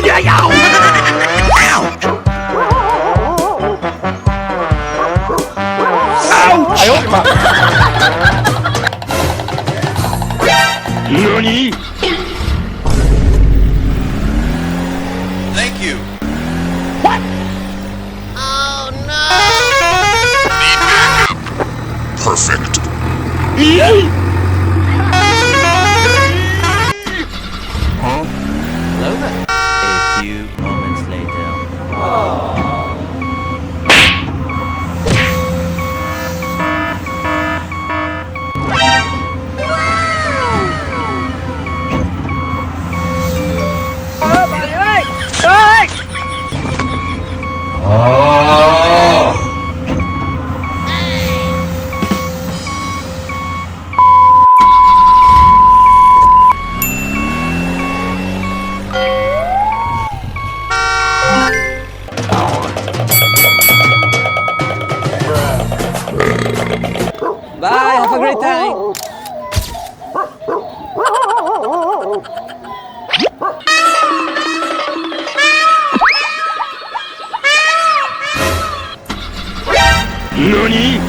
yeah, yeah. Ouch. Ouch. 哎呦我的妈何 Thank you. Perfect. A few moments later. Bye, have a great time. NANI?